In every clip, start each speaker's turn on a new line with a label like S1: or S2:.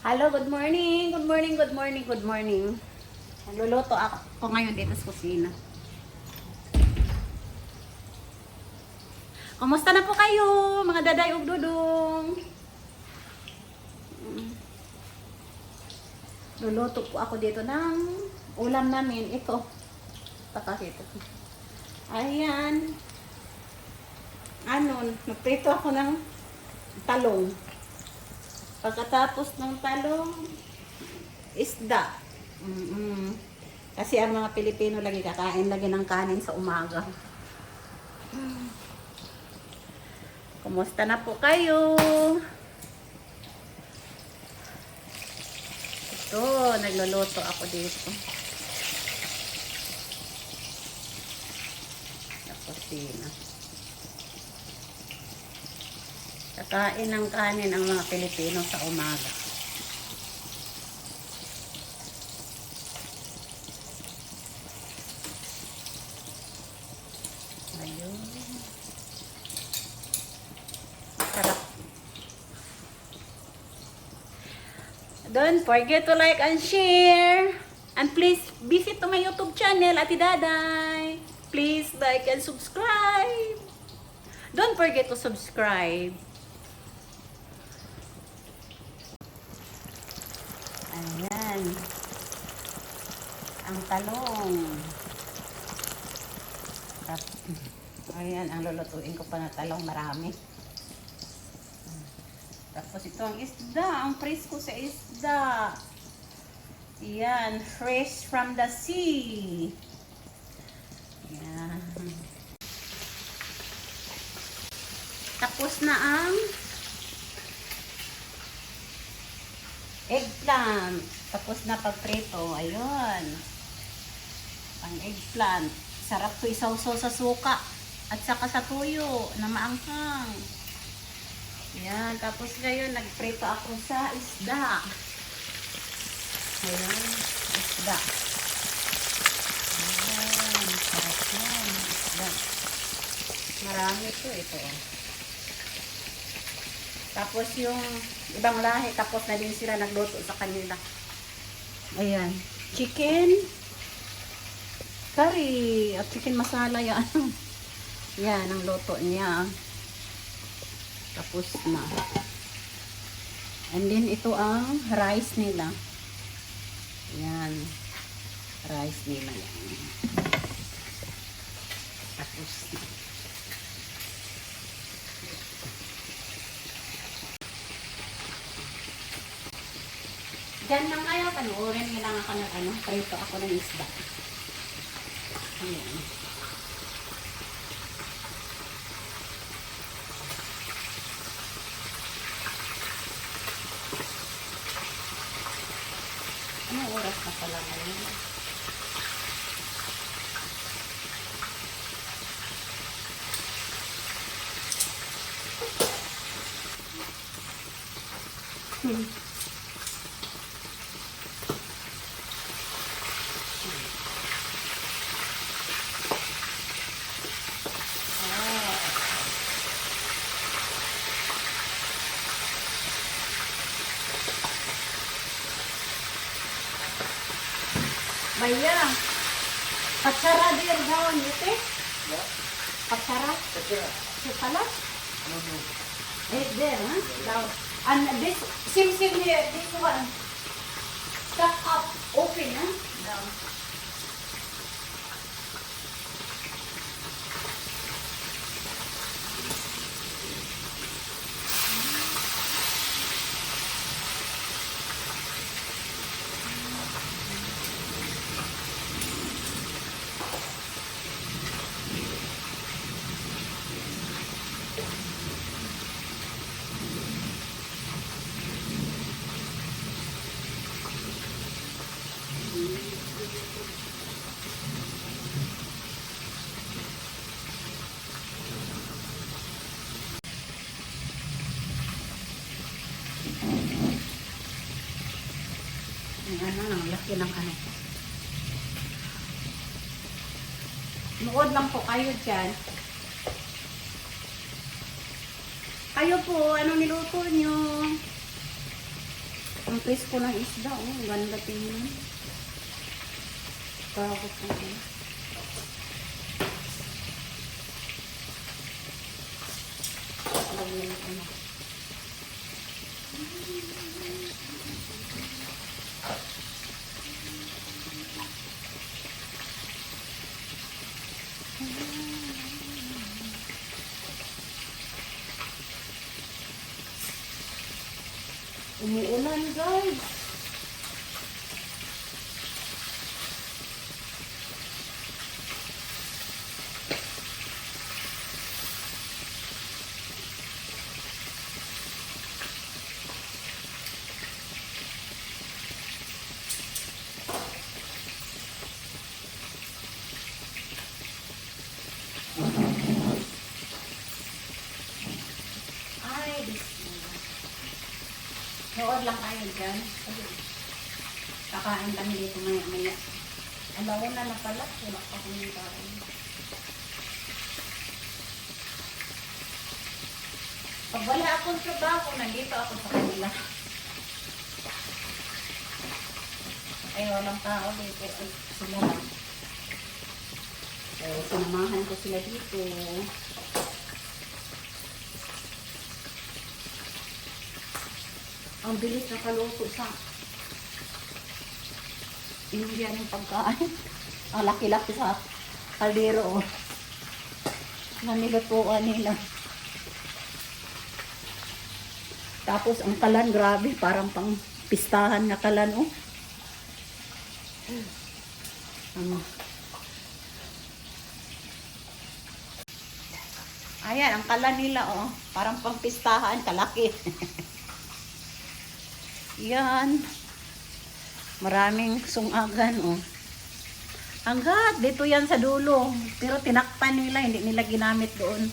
S1: Hello, good morning. Good morning, good morning, good morning. Nagluluto ako ngayon dito sa kusina. Kumusta na po kayo, mga daday ug dudong? Luluto po ako dito ng ulam namin. Ito. Pakakita ko. Ayan. Nagprito ako ng talong. Pagkatapos ng talong, isda. Kasi ang mga Pilipino lagi kakain lagi ng kanin sa umaga. Kumusta na po kayo? Ito, nagluluto ako dito. Sa kusina. Kakain ng kanin ang mga Pilipino sa umaga. Ayun. Sarap. Don't forget to like and share. And please visit to my YouTube channel, Ate Daday. Please like and subscribe. Don't forget to subscribe. Ayan. Ang talong. Ayan, ang lulutuin ko pa na talong marami. Tapos ito ang isda. Ang presko sa isda. Ayan, fresh from the sea. Ayan. Tapos na ang eggplant. Tapos na pagprito. Ayun. Ang eggplant. Sarap to isawsaw sa suka. At saka sa tuyo na maanghang. Ayan. Tapos ngayon, nagprito ako sa isda. Ayan. Isda. Ayan. Sarap yan. Isda. Marami to. Ito. Tapos yung ibang lahi, tapos na din sila nagluto sa kanila. Ayan. Chicken curry at chicken masala yan. Yan ang luto niya. Tapos na. And then ito ang rice nila. Yan. Rice nila yan. Tapos na. Diyan lang kayo, panuorin nyo lang ako ng prito ako ng isda. Ayan. Anong oras na pala ngayon? Baya, patsara dir daw nite? Yeah. Patsara? Patsara? There, huh? Down. And this, same here, this one. Stuck up, open, huh? Down. Ang laki ng ano. Nood lang po kayo dyan. Kayo po, anong niluto nyo? Ang presko ng isda, oh. Ganda tingnan. Bagot na yun. Lagyan ko na. Umuulan, guys. Ay, bismillah. Nood lang kayo dyan. Kakain kami dito maya-maya. Alawa na pala. Wala pa kami kain. Pag wala akong trabaho, nandito ako sa kanila. Ay, walang tao dito. Ay, sila lang. So, sinamahan ko sila dito. Ang bilis na kaluto sa Indian yung pagkain. Ang laki-laki sa kaldero. Oh. Nanilutuan nila. Tapos ang kalan, grabe. Parang pang pistahan na kalan. Oh. Ayan, ang kalan nila. Oh. Parang pang pistahan. Kalaki. Yan. Maraming sungagan, oh. Hanggat dito yan sa dulo. Pero tinakpan nila, hindi nila ginamit doon.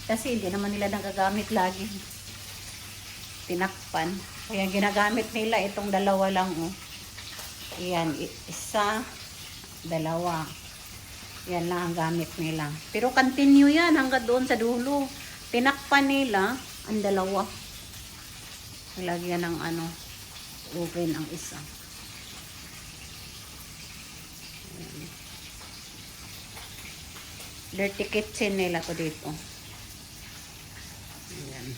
S1: Kasi hindi naman nila nagagamit lagi. Tinakpan. Kaya ginagamit nila itong dalawa lang, oh. Yan, isa, dalawa. Yan lang ang gamit nila. Pero continue yan hanggat doon sa dulo. Tinakpan nila ang dalawa. Lagyan ng oven ang isa. Ayan. Dirty kitchen nila to dito. Ayan.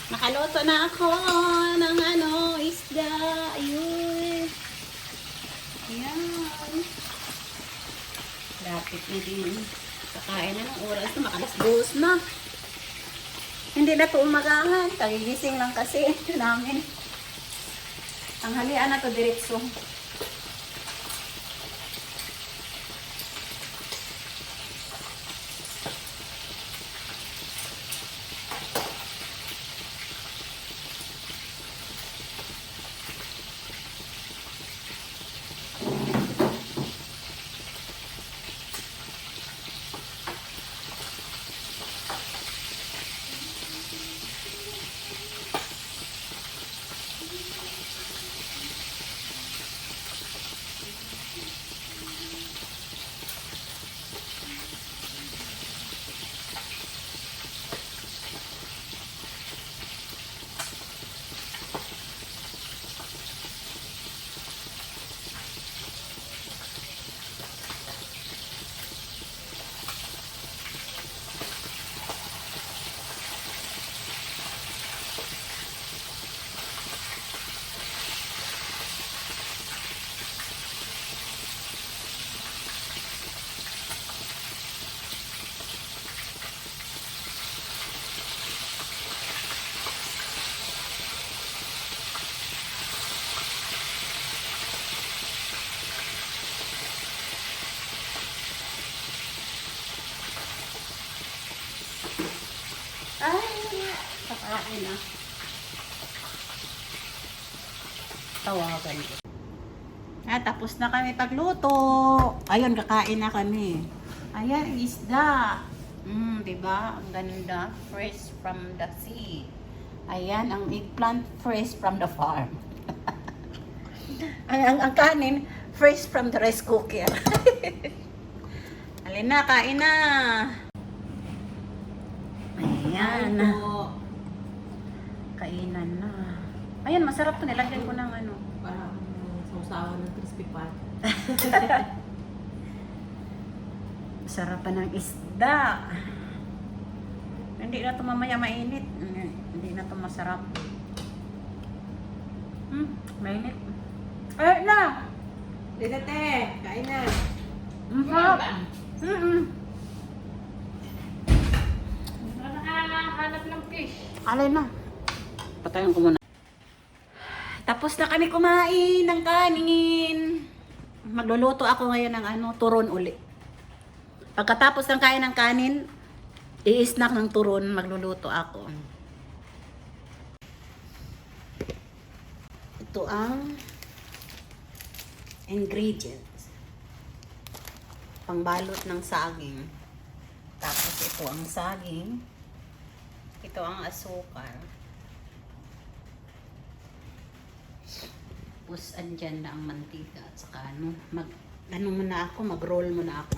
S1: Nakaluto na ako ng isda. Ayun. Ayan. Lapit na din. Kakain na ng oras na. Makalas-dos na. Hindi na to umagahan. Kagigising lang kasi namin. Tanghalian na to diretso. Ay, kakain na. Tawagan ko. Tapos na kami pagluto. Ayun, kakain na kami. Ayan, isda. Diba? Ang ganda. Fresh from the sea. Ayan, ang eggplant fresh from the farm. ang kanin, fresh from the rice cooker. Alin na, kain na. Ayan. Kainan na. Ayan, masarap to. Nilagyan ko ng
S2: Parang sausawan ng crispy pat.
S1: Sarap pa ng isda. Hindi na to mamaya mainit. Hindi na to masarap. Mainit. Ay na!
S2: Dito te, kain na.
S1: Sarap.
S2: Nakahanap ng fish.
S1: Alay na. Patayin ko muna. Tapos na kami kumain ng kanin. Magluluto ako ngayon ng turon uli. Pagkatapos ng kain ng kanin, i-snack ng turon, magluluto ako. Ito ang ingredients. Pangbalot ng saging. Tapos ito ang saging. Ito ang asukal. Tapos andyan na ang mantika at saka mag-roll muna ako.